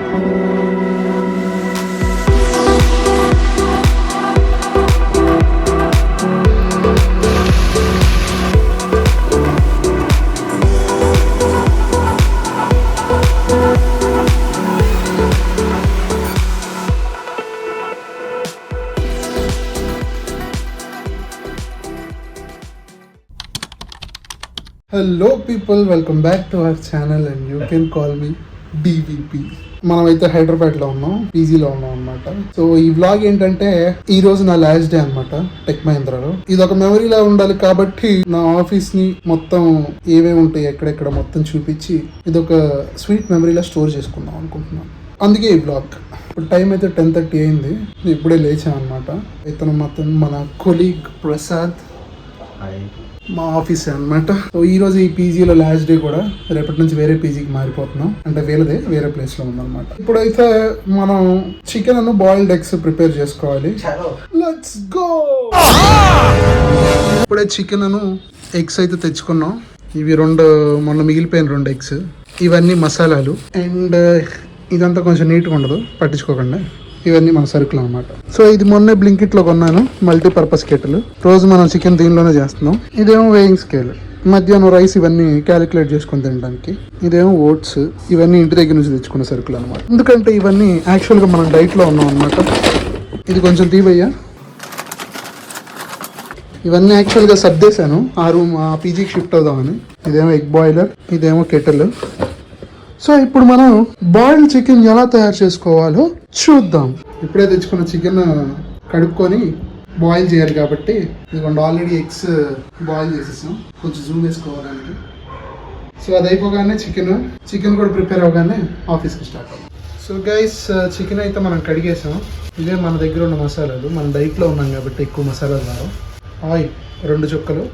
Hello people, welcome back to our channel and you can call me DVP. మనం అయితే హైదరాబాద్లో ఉన్నాం, పీజీలో ఉన్నాం అనమాట. సో ఈ వ్లాగ్ ఏంటంటే ఈ రోజు నా లాస్ట్ డే అనమాట టెక్ మహీంద్రాలో. ఇది ఒక మెమరీలా ఉండాలి కాబట్టి నా ఆఫీస్ ని మొత్తం ఏమేమి ఉంటాయి ఎక్కడెక్కడ మొత్తం చూపించి ఇది ఒక స్వీట్ మెమరీలా స్టోర్ చేసుకుందాం అనుకుంటున్నాను. అందుకే ఈ బ్లాగ్. ఇప్పుడు టైం అయితే 10:30 అయింది. ఇప్పుడే లేచాం అనమాట. ఇతను మొత్తం మన కొలీగ్ ప్రసాద్, మా ఆఫీస్ అనమాట. సో ఈ రోజు ఈ పీజీలో లాస్ట్ డే కూడా. రేపటి నుంచి వేరే పీజీకి మారిపోతున్నాం, అంటే వేరేదే వేరే ప్లేస్ లో ఉందన్నమాట. ఇప్పుడైతే మనం చికెన్ అను బాయిల్డ్ ఎగ్స్ ప్రిపేర్ చేసుకోవాలి. Let's go. ఇప్పుడే చికెన్ అను ఎగ్స్ అయితే తెచ్చుకున్నాం. ఇవి మొన్న మిగిలిపోయిన 2 ఎగ్స్. ఇవన్నీ మసాలాలు అండ్ ఇదంతా కొంచెం నీట్గా ఉండదు, పట్టించుకోకండి. ఇవన్నీ మన సరుకులు అనమాట. సో ఇది మొన్నే బ్లింకిట్ లో కొన్నాను, మల్టీపర్పస్ కెటిల్. రోజు మనం చికెన్ దీనిలోనే చేస్తున్నాం. ఇదేమో వేయింగ్ స్కేల్, మధ్యాహ్నం రైస్ ఇవన్నీ క్యాలిక్యులేట్ చేసుకుని తినడానికి. ఇదేమో ఓట్స్, ఇవన్నీ ఇంటి దగ్గర నుంచి తెచ్చుకున్న సరుకులు అనమాట. ఎందుకంటే ఇవన్నీ యాక్చువల్ గా మనం డైట్ లో ఉన్నాం అనమాట. ఇది కొంచెం తీవయ్యా. ఇవన్నీ యాక్చువల్ గా సర్దేశాను ఆ పీజీకి షిఫ్ట్ అవుదామని. ఇదేమో ఎగ్ బాయిలర్, ఇదేమో కెటిల్. సో ఇప్పుడు మనం బాయిల్డ్ చికెన్ ఎలా తయారు చేసుకోవాలో చూద్దాం. ఇప్పుడే తెచ్చుకున్న చికెన్ కడుక్కొని బాయిల్ చేయాలి కాబట్టి ఇదిగోండి ఆల్రెడీ ఎగ్స్ బాయిల్ చేసేసాం. కొంచెం జూమ్ వేసుకోవడానికి. సో అది అయిపోగానే చికెన్ కూడా ప్రిపేర్ అవగానే ఆఫీస్కి స్టార్ట్ అవుతాం. సో గైస్, చికెన్ అయితే మనం కడిగేసాం. ఇదే మన దగ్గర ఉన్న మసాలాలు. మనం డైట్లో ఉన్నాం కాబట్టి ఎక్కువ మసాలాలు రావు. ఆయిల్ 2 చుక్కలు.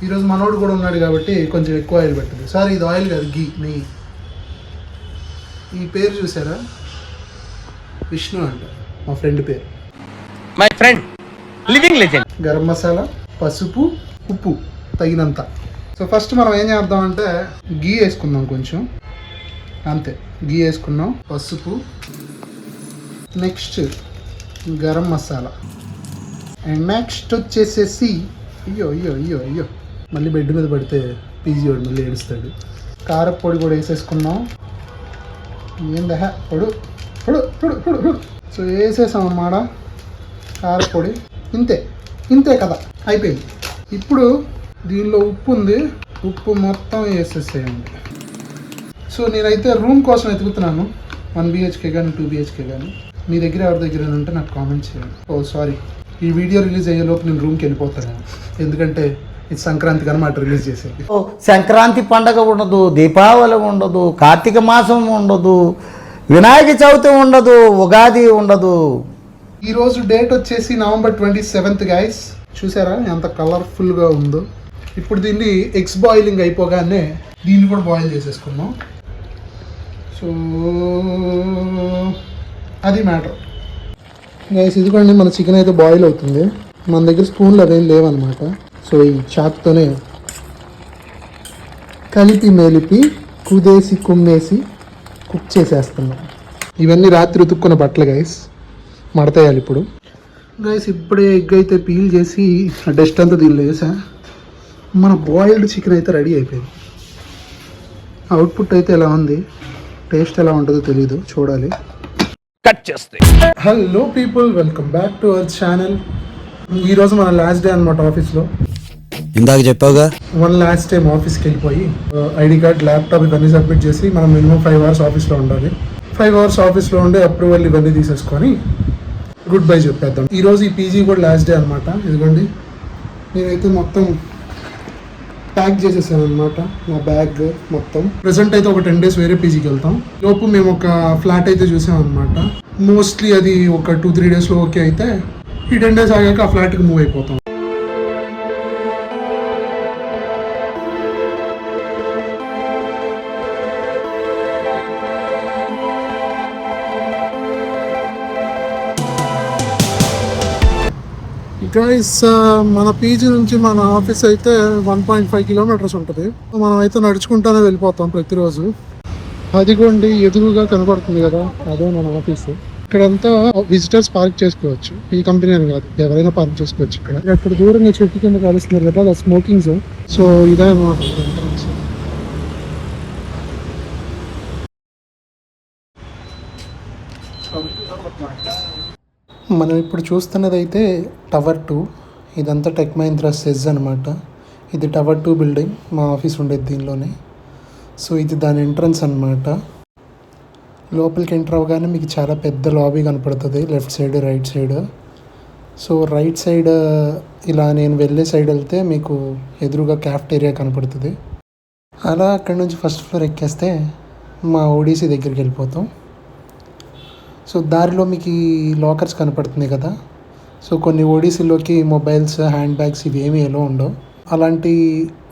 ఈరోజు మనోడు కూడా ఉన్నాడు కాబట్టి కొంచెం ఎక్కువ ఆయిల్ పెట్టింది. సారీ, ఇది ఆయిల్ కాదు, నెయ్యి. ఈ పేరు చూసారా, విష్ణు అంట, మా ఫ్రెండ్ పేరు. My friend, living legend. Garam masala, పసుపు, ఉప్పు తగినంత. సో ఫస్ట్ మనం ఏం చేద్దాం అంటే గీ వేసుకుందాం కొంచెం, అంతే. గీ వేసుకున్నాం, పసుపు, next garam masala, and next వచ్చేసేసి అయ్యో అయ్యో అయ్యో అయ్యో మళ్ళీ బెడ్ మీద పడితే పీజీ వాడు మళ్ళీ ఏడుస్తాడు. కారపొడి కూడా వేసేసుకున్నాం. ఏందా పొడు పొడు పొడు పొడు పొడు. సో వేసేసాం అన్నమాట కారపొడి. ఇంతే కదా, అయిపోయింది. ఇప్పుడు దీనిలో ఉప్పు ఉంది, ఉప్పు మొత్తం వేసేసేయండి. సో నేనైతే రూమ్ కోసం వెతుకుతున్నాను, 1 BHK కానీ 2 BHK కానీ. మీ దగ్గర ఎవరి దగ్గర ఉంటే నాకు కామెంట్ చేయండి. ఓ సారీ, ఈ వీడియో రిలీజ్ అయ్యేలోపు నేను రూమ్కి వెళ్ళిపోతాను, ఎందుకంటే ఇది సంక్రాంతికి అనమాట రిలీజ్ చేసేది. సంక్రాంతి పండగ ఉండదు, దీపావళి ఉండదు, కార్తీక మాసం ఉండదు, వినాయక చవితి ఉండదు, ఉగాది ఉండదు. ఈరోజు డేట్ వచ్చేసి November 27th గైస్. చూసారా ఎంత కలర్ఫుల్గా ఉందో. ఇప్పుడు దీన్ని ఎగ్స్ బాయిలింగ్ అయిపోగానే దీన్ని కూడా బాయిల్ చేసేసుకున్నాం. సో అది మ్యాటర్ గైస్. ఇదిగోండి మన చికెన్ అయితే బాయిల్ అవుతుంది. మన దగ్గర స్పూన్లు అవేం లేవన్నమాట. సో ఈ చాక్తోనే కలిపి మెలిపి కుదేసి కుమ్మేసి కుక్ చేసేస్తున్నాం. ఇవన్నీ రాత్రి ఉతుక్కున్న బట్టలు గైస్, మడతేయాలి ఇప్పుడు. గైస్ ఇప్పుడే ఎగ్ అయితే పీల్ చేసి డస్ట్ అంతా దీనిలో వేసా. మన బాయిల్డ్ చికెన్ అయితే రెడీ అయిపోయింది. అవుట్పుట్ అయితే ఎలా ఉంది, టేస్ట్ ఎలా ఉంటుందో తెలీదు, చూడాలి. కట్ చేస్తే hello people, welcome back to our channel. ఈరోజు మన లాస్ట్ డే అనమాట ఆఫీస్లో. ఇందాక చెప్పావుగా, వన్ లాస్ట్ టైం ఆఫీస్కి వెళ్ళిపోయి ఐడి కార్డ్, ల్యాప్టాప్ ఇవన్నీ సబ్మిట్ చేసి మనం మినిమం 5 hours ఆఫీస్లో ఉండాలి. 5 hours ఆఫీస్లో ఉండే అప్రూవల్ ఇవన్నీ తీసేసుకొని గుడ్ బై చెప్పేద్దాం. ఈరోజు ఈ పీజీ కూడా లాస్ట్ డే అనమాట. ఇదిగోండి నేనైతే మొత్తం ప్యాక్ చేసేసాను అనమాట, నా బ్యాగ్ మొత్తం. ప్రెసెంట్ అయితే ఒక 10 days వేరే పీజీకి వెళ్తాం. లోపు మేము ఒక ఫ్లాట్ అయితే చూసాం అనమాట. మోస్ట్లీ అది ఒక 2-3 daysలో ఓకే అయితే ఈ 10 days ఆగాక ఆ ఫ్లాట్కి మూవ్ అయిపోతాం. గైస్, మన పీజీ నుంచి మన ఆఫీస్ అయితే 1.5 kilometers ఉంటుంది. మనం అయితే నడుచుకుంటూనే వెళ్ళిపోతాం ప్రతిరోజు. అదిగోండి ఎదురుగా కనపడుతుంది కదా, అదే మన ఆఫీస్. ఇక్కడంతా విజిటర్స్ పార్క్ చేసుకోవచ్చు, ఈ కంపెనీ అని కాదు, ఎవరైనా పార్క్ చేసుకోవచ్చు. ఇక్కడ దూరంగా చెట్టు కింద కలుస్తున్నారు కదా, అది స్మోకింగ్ జోన్. సో ఇదే అన్నమాట ఎంట్రన్స్. మనం ఇప్పుడు చూస్తున్నది అయితే టవర్ 2. ఇదంతా టెక్ మహీంద్రా సెజ్ అనమాట. ఇది టవర్ 2 బిల్డింగ్, మా ఆఫీస్ ఉండేది దీనిలోనే. సో ఇది దాని ఎంట్రన్స్ అనమాట. లోపలికి ఎంటర్ అవ్వగానే మీకు చాలా పెద్ద లాబీ కనపడుతుంది, left side right side. So right side ఇలా నేను వెళ్ళే సైడ్ వెళ్తే మీకు ఎదురుగా క్యాఫ్టేరియా కనపడుతుంది. అలా అక్కడి నుంచి ఫస్ట్ ఫ్లోర్ ఎక్కేస్తే మా ఓడీసీ దగ్గరికి వెళ్ళిపోతాం. సో దారిలో మీకు ఈ లాకర్స్ కనపడుతుంది కదా, సో కొన్ని ఓడీసీలోకి మొబైల్స్, హ్యాండ్ బ్యాగ్స్ ఇవి ఏమీ ఎలా ఉండవు. అలాంటి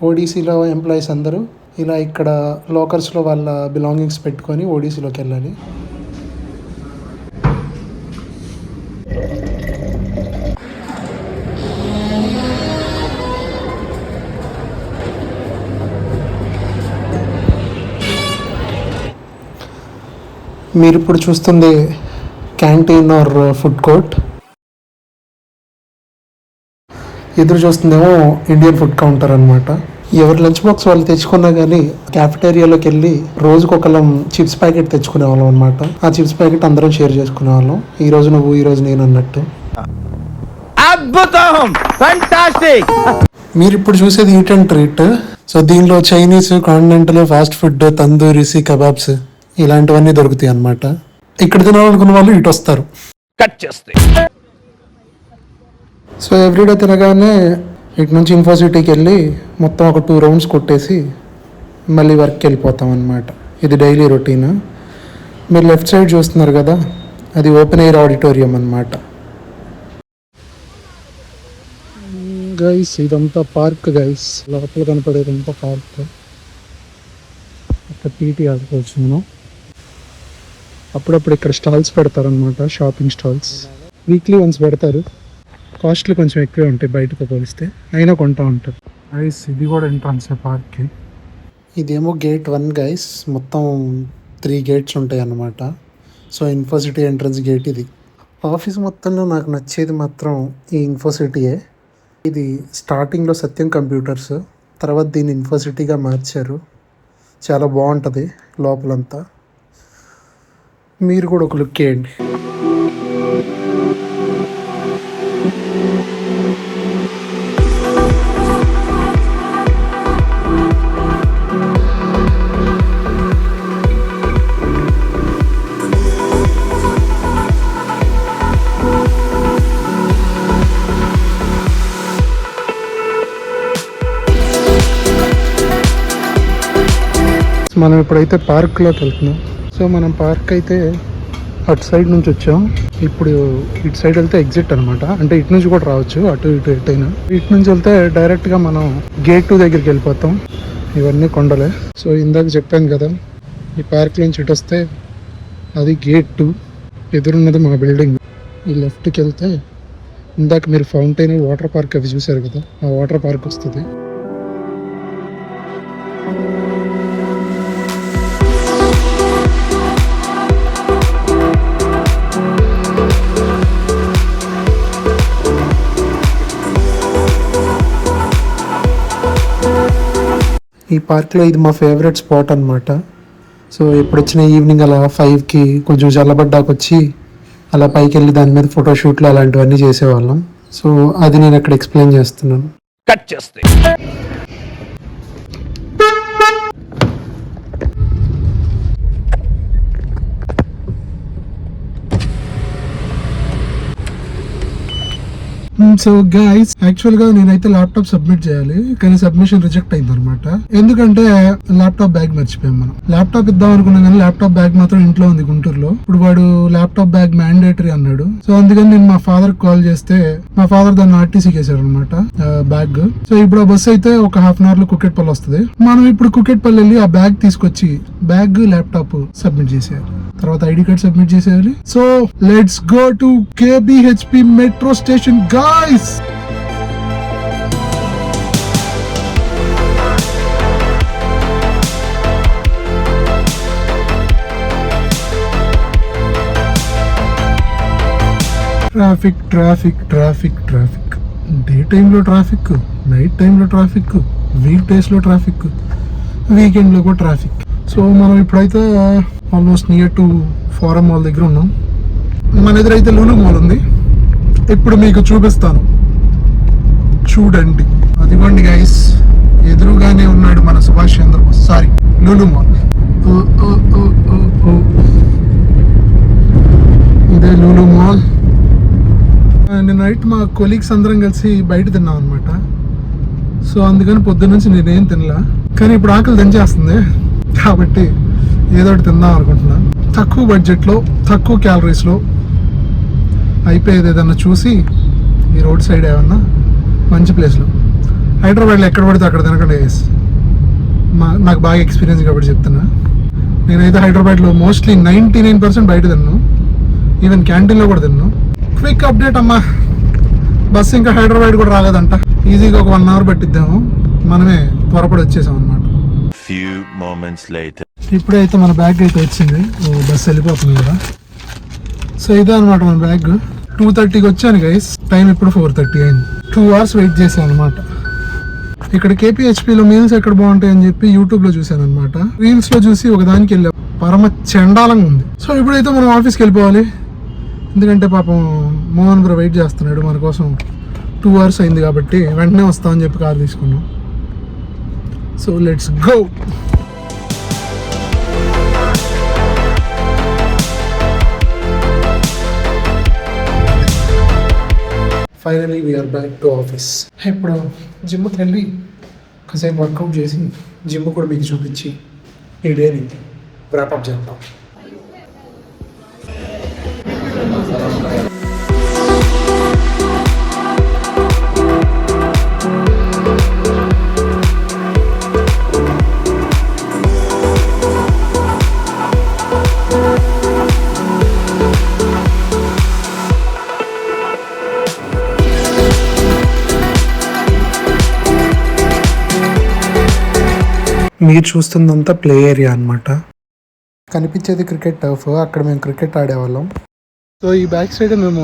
ఓడీసీలో ఎంప్లాయీస్ అందరూ ఇలా ఇక్కడ లాకర్స్లో వాళ్ళ బిలాంగింగ్స్ పెట్టుకొని ఓడీసీలోకి వెళ్ళాలి. మీరు ఇప్పుడు చూస్తుంది క్యాంటీన్ ఆర్ ఫుడ్ కోర్ట్. ఎదురు చూస్తుందేమో ఇండియన్ ఫుడ్ కౌంటర్ అనమాట. ఎవరి లంచ్ బాక్స్ వాళ్ళు తెచ్చుకున్నా కానీ క్యాఫెటేరియాలోకి వెళ్ళి రోజుకొకళ్ళం చిప్స్ ప్యాకెట్ తెచ్చుకునే వాళ్ళం అనమాట. ఆ చిప్స్ ప్యాకెట్ అందరం షేర్ చేసుకునే వాళ్ళం, ఈ రోజు నువ్వు ఈ రోజు నేను అన్నట్టు. అద్భుతం, ఫెంటాస్టిక్. మీరు ఇప్పుడు చూసేది ఈట్ అండ్ ట్రీట్. సో దీనిలో చైనీస్, కాంటినెంటల్, ఫాస్ట్ ఫుడ్, తందూరీసి, కబాబ్స్ ఇలాంటివన్నీ దొరుకుతాయి అన్నమాట. ఇక్కడ తినాలనుకున్న వాళ్ళు ఇటు వస్తారు. కట్ చేస్తే సో ఎవ్రీడే తినగానే ఇటు నుంచి ఇన్ఫోసిటీకి వెళ్ళి మొత్తం ఒక 2 రౌండ్స్ కొట్టేసి మళ్ళీ వర్క్కి వెళ్ళిపోతాం అన్నమాట. ఇది డైలీ రొటీన్. మీరు లెఫ్ట్ సైడ్ చూస్తున్నారు కదా, అది ఓపెన్ ఎయిర్ ఆడిటోరియం అన్నమాట. గైస్ ఇదంతా పార్క్ గైస్, లోపల కనపడేదంతా పార్క్. అక్కడ టీటీ ఆడుకోవచ్చు మనం. అప్పుడప్పుడు ఇక్కడ స్టాల్స్ పెడతారనమాట, షాపింగ్ స్టాల్స్. వీక్లీ వన్స్ పెడతారు, కాస్ట్లు కొంచెం ఎక్కువే ఉంటాయి బయటతో పోలిస్తే, అయినా కొంటా ఉంటారు. గైస్ ఇది కూడా ఎంట్రన్స్ పార్క్కి. ఇదేమో గేట్ 1 గైస్, మొత్తం 3 గేట్స్ ఉంటాయి అన్నమాట. సో ఇన్ఫోసిటీ ఎంట్రన్స్ గేట్ ఇది. ఆఫీస్ మొత్తంలో నాకు నచ్చేది మాత్రం ఈ ఇన్ఫోసిటీయే. ఇది స్టార్టింగ్లో సత్యం కంప్యూటర్స్, తర్వాత దీన్ని ఇన్ఫోసిటీగా మార్చారు. చాలా బాగుంటుంది లోపలంతా. మీరు కూడా ఒక లుక్ వేయండి. మనం ఇప్పుడైతే పార్క్లోకి వెళ్తున్నాం. సో మనం పార్క్ అయితే అటు సైడ్ నుంచి వచ్చాం. ఇప్పుడు ఇటు సైడ్ వెళ్తే ఎగ్జిట్ అనమాట, అంటే ఇటు నుంచి కూడా రావచ్చు, అటు ఇటు ఎటైనా. ఇటు నుంచి వెళ్తే డైరెక్ట్గా మనం గేట్ 2 దగ్గరికి వెళ్ళిపోతాం. ఇవన్నీ కొండలే. సో ఇందాక చెప్పాను కదా, ఈ పార్క్ నుంచి ఇటు వస్తే అది గేట్ 2, ఎదురున్నది మా బిల్డింగ్. ఈ లెఫ్ట్కి వెళ్తే ఇందాక మీరు ఫౌంటైన్, వాటర్ పార్క్ అవి చూసారు కదా, ఆ వాటర్ పార్క్ వస్తుంది. ఈ పార్క్లో ఇది మా ఫేవరెట్ స్పాట్ అనమాట. సో ఎప్పుడు వచ్చిన ఈవినింగ్ అలా 5కి కొంచెం చల్లబడ్డాకు వచ్చి అలా పైకి వెళ్ళి దాని మీద ఫోటోషూట్లు అలాంటివన్నీ చేసేవాళ్ళం. సో అది నేను అక్కడ ఎక్స్ప్లెయిన్ చేస్తున్నాను. కట్ చేస్తే సో గైస్ యాక్చువల్ గా నేనైతే ల్యాప్టాప్ సబ్మిట్ చేయాలి, కానీ సబ్మిషన్ రిజెక్ట్ అయింది అనమాట. ఎందుకంటే ల్యాప్టాప్ బ్యాగ్ మర్చిపోయాం. మనం ల్యాప్టాప్ ఇద్దాం అనుకున్నాం కానీ ల్యాప్టాప్ బ్యాగ్ మాత్రం ఇంట్లో ఉంది గుంటూరులో. ఇప్పుడు వాడు ల్యాప్టాప్ బ్యాగ్ మ్యాండేటరీ అన్నాడు. సో అందుకని నేను మా ఫాదర్ కాల్ చేస్తే మా ఫాదర్ దాన్ని ఆర్టీసీకి వేసాడు అనమాట బ్యాగ్. సో ఇప్పుడు ఆ బస్సు అయితే ఒక హాఫ్ అన్ అవర్ లో కుకెట్పల్లి వస్తుంది. మనం ఇప్పుడు కుకెట్పల్లి వెళ్ళి ఆ బ్యాగ్ తీసుకొచ్చి బ్యాగ్, ల్యాప్టాప్ సబ్మిట్ చేసేయాలి, తర్వాత ఐడి కార్డ్ సబ్మిట్ చేసేయాలి. So let's go to KBHP metro station guys. Traffic traffic traffic traffic, day టైంలో ట్రాఫిక్, నైట్ టైంలో ట్రాఫిక్, వీక్ డేస్లో ట్రాఫిక్, వీకెండ్లో కూడా ట్రాఫిక్. సో మనం ఇప్పుడైతే almost near to Forum mall దగ్గర ఉన్నాం. మన ఎదురైతే లూలు మాల్ ఉంది. ఇప్పుడు మీకు చూపిస్తాను, చూడండి. అదిగోండి గైస్, ఎదురుగానే ఉన్నాడు మన సుభాష్ చంద్రబోస్, సారీ లూలు మాల్. ఇదే లూలు మాల్. నిన్న నైట్ మా కొలీగ్స్ అందరం కలిసి బయట తిన్నాం అనమాట. సో అందుకని పొద్దున్న నుంచి నేనేం తినలా, కానీ ఇప్పుడు ఆకలి దంచేస్తుంది కాబట్టి ఏదో ఒకటి తిందాం అనుకుంటున్నా. తక్కువ బడ్జెట్లో, తక్కువ క్యాలరీస్లో అయిపోయేది ఏదన్నా చూసి ఈ రోడ్ సైడ్ ఏమన్నా మంచి ప్లేస్లో. హైదరాబాద్లో ఎక్కడ పడితే అక్కడ తినకండి గైస్, నాకు బాగా ఎక్స్పీరియన్స్ కాబట్టి చెప్తున్నా. నేనైతే హైదరాబాద్లో మోస్ట్లీ 99% బయట తిన్నాను, ఈవెన్ క్యాంటీన్లో కూడా తిన్నాను. క్విక్ అప్డేట్ అమ్మా, బస్సు ఇంకా హైదరాబాద్ కూడా రాలేదంట. ఈజీగా ఒక 1 అవర్ పట్టిద్దాము, మనమే త్వరపడి వచ్చేసాం అనమాట. ఇప్పుడైతే మన బ్యాగ్ అయితే వచ్చింది, బస్సు వెళ్ళిపోతుంది కదా. సో ఇదే అనమాట మన బ్యాగ్. 2:30కి వచ్చాను గైస్, టైం ఇప్పుడు 4:30 అయింది. 2 hours వెయిట్ చేశాను అనమాట. ఇక్కడ కేపీహెచ్పీలో మీల్స్ ఎక్కడ బాగుంటాయని చెప్పి యూట్యూబ్లో చూశాను అనమాట. రీల్స్లో చూసి ఒకదానికి వెళ్ళా, పరమ చండాలంగా ఉంది. సో ఇప్పుడైతే మనం ఆఫీస్కి వెళ్ళిపోవాలి, ఎందుకంటే పాపం మోహన్ బ్రో వెయిట్ చేస్తున్నాడు మన కోసం. 2 hours అయింది కాబట్టి వెంటనే వస్తామని చెప్పి కార్ తీసుకున్నాం. So let's go. Finally we are back to office. ఇప్పుడు జిమ్కి వెళ్ళి కాసేపు వర్కౌట్ చేసి జిమ్ కూడా మీకు చూపించి ఈ డేని ర్యాపప్ చేద్దాం. మీరు చూస్తుందంతా ప్లే ఏరియా అనమాట. కనిపించేది క్రికెట్ టర్ఫ్, అక్కడ మేము క్రికెట్ ఆడేవాళ్ళం. సో ఈ బ్యాక్ సైడ్ మేము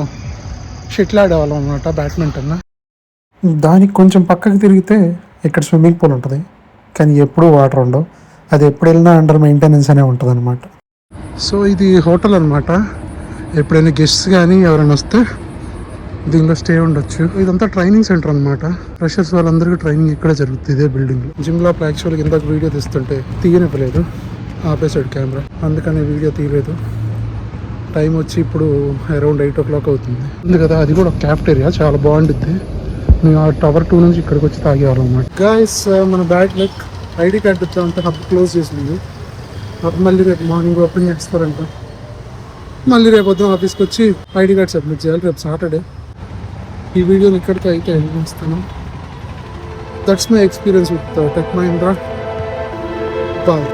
షటిల్ ఆడేవాళ్ళం అనమాట, బ్యాడ్మింటన్. దానికి కొంచెం పక్కకి తిరిగితే ఇక్కడ స్విమ్మింగ్ పూల్ ఉంటుంది, కానీ ఎప్పుడూ వాటర్ ఉండవు. అది ఎప్పుడు వెళ్ళినా అండర్ మెయింటెనెన్స్ అనే ఉంటుంది అనమాట. సో ఇది హోటల్ అనమాట, ఎప్పుడైనా గెస్ట్స్ కానీ ఎవరైనా వస్తే దీనిలో స్టే ఉండొచ్చు. ఇదంతా ట్రైనింగ్ సెంటర్ అనమాట. ఫ్రెషర్స్ వాళ్ళందరికీ ట్రైనింగ్ ఇక్కడే జరుగుతుంది, ఇదే బిల్డింగ్. జిమ్ లో యాక్చువల్గా ఇందాక వీడియో తీస్తుంటే తీయనివ్వలేదు, ఆపేసాడు కెమెరా, అందుకని వీడియో తీయలేదు. టైం వచ్చి ఇప్పుడు అరౌండ్ 8 o'clock అవుతుంది. ఉంది కదా, అది కూడా ఒక క్యాఫ్టేరియా, చాలా బాగుంటుంది. మేము ఆ టవర్ 2 నుంచి ఇక్కడికి వచ్చి తాగేవాళ్ళం అనమాట. గాయస్, మన బ్యాగ్ లైక్ ఐడి కార్డు వచ్చామంటే హబ్ క్లోజ్ చేసింది. హబ్ మళ్ళీ రేపు మార్నింగ్ ఓపెన్ చేస్తారంట. మళ్ళీ రేపు వద్దాం ఆఫీస్కి వచ్చి ఐడి కార్డ్ సబ్మిట్ చేయాలి, రేపు సాటర్డే. ఈ వీడియోని ఇక్కడికి అయితే ఎండ్ చేస్తాను. That's my experience with Tech Mahindra. Bye.